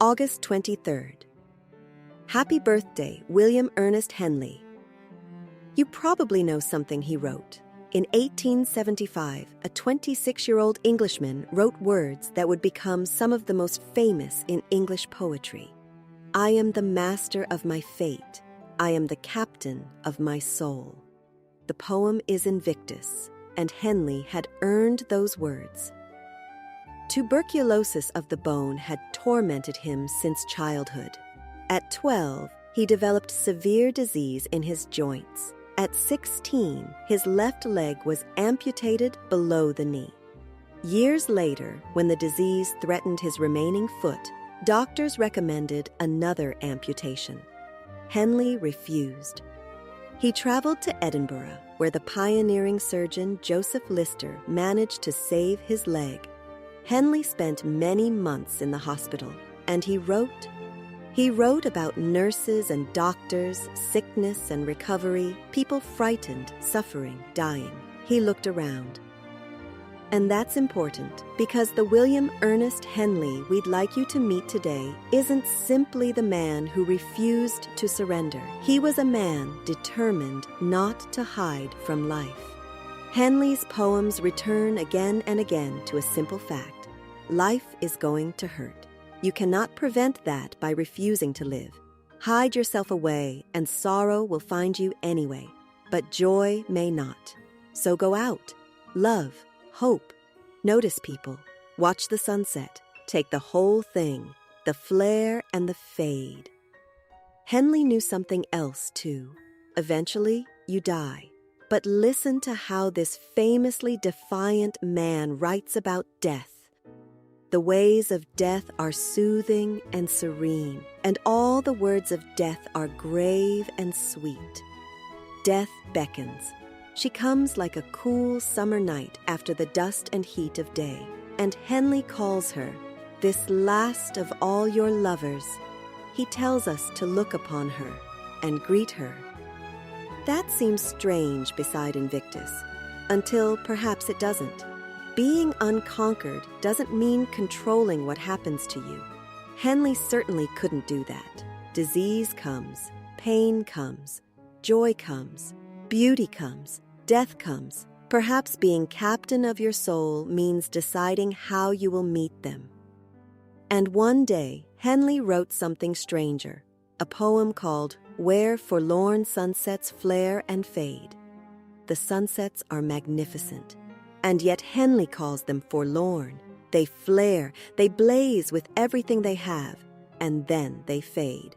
August 23rd. Happy birthday, William Ernest Henley. You probably know something he wrote. In 1875, a 26-year-old Englishman wrote words that would become some of the most famous in English poetry. I am the master of my fate. I am the captain of my soul. The poem is Invictus, and Henley had earned those words. Tuberculosis of the bone had tormented him since childhood. At 12, he developed severe disease in his joints. At 16, his left leg was amputated below the knee. Years later, when the disease threatened his remaining foot, doctors recommended another amputation. Henley refused. He traveled to Edinburgh, where the pioneering surgeon Joseph Lister managed to save his leg. Henley spent many months in the hospital, and he wrote about nurses and doctors, sickness and recovery, people frightened, suffering, dying. He looked around. And that's important, because the William Ernest Henley we'd like you to meet today isn't simply the man who refused to surrender. He was a man determined not to hide from life. Henley's poems return again and again to a simple fact. Life is going to hurt. You cannot prevent that by refusing to live. Hide yourself away, and sorrow will find you anyway. But joy may not. So go out. Love. Hope. Notice people. Watch the sunset. Take the whole thing. The flare and the fade. Henley knew something else, too. Eventually, you die. But listen to how this famously defiant man writes about death. The ways of death are soothing and serene, and all the words of death are grave and sweet. Death beckons. She comes like a cool summer night after the dust and heat of day, and Henley calls her, this last of all your lovers. He tells us to look upon her and greet her. That seems strange beside Invictus, until perhaps it doesn't. Being unconquered doesn't mean controlling what happens to you. Henley certainly couldn't do that. Disease comes, pain comes, joy comes, beauty comes, death comes. Perhaps being captain of your soul means deciding how you will meet them. And one day, Henley wrote something stranger, a poem called Where Forlorn Sunsets Flare and Fade. The sunsets are magnificent. And yet Henley calls them forlorn. They flare, they blaze with everything they have, and then they fade.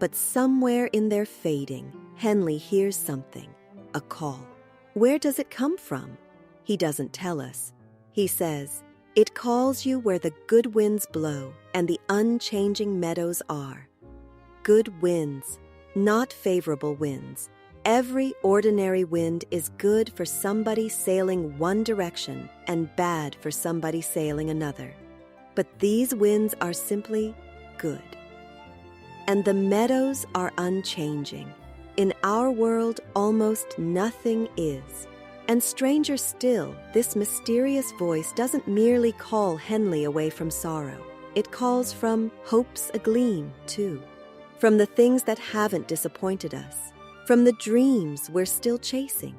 But somewhere in their fading, Henley hears something, a call. Where does it come from? He doesn't tell us. He says, it calls you where the good winds blow and the unchanging meadows are. Good winds, not favorable winds. Every ordinary wind is good for somebody sailing one direction and bad for somebody sailing another. But these winds are simply good. And the meadows are unchanging. In our world, almost nothing is. And stranger still, this mysterious voice doesn't merely call Henley away from sorrow. It calls from hopes agleam, too. From the things that haven't disappointed us. From the dreams we're still chasing.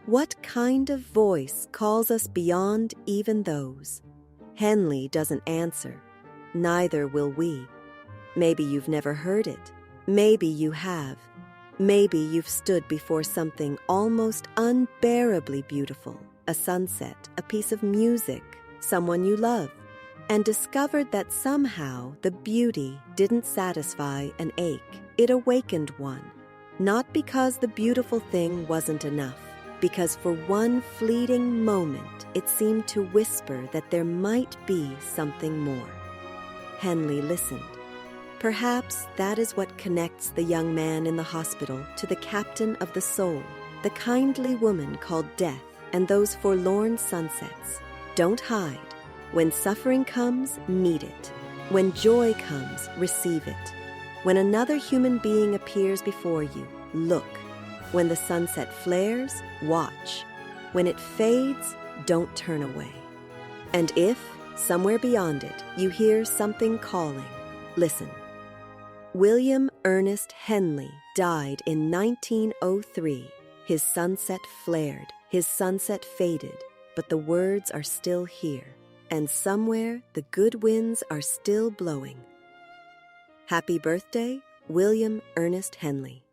What kind of voice calls us beyond even those? Henley doesn't answer. Neither will we. Maybe you've never heard it. Maybe you have. Maybe you've stood before something almost unbearably beautiful, a sunset, a piece of music, someone you love, and discovered that somehow the beauty didn't satisfy an ache. It awakened one. Not because the beautiful thing wasn't enough, because for one fleeting moment it seemed to whisper that there might be something more. Henley listened. Perhaps that is what connects the young man in the hospital to the captain of the soul, the kindly woman called death, and those forlorn sunsets. Don't hide. When suffering comes, meet it. When joy comes, receive it. When another human being appears before you, look. When the sunset flares, watch. When it fades, don't turn away. And if, somewhere beyond it, you hear something calling, Listen. William Ernest Henley died in 1903. His sunset flared, his sunset faded, but the words are still here, and somewhere the good winds are still blowing. Happy birthday, William Ernest Henley.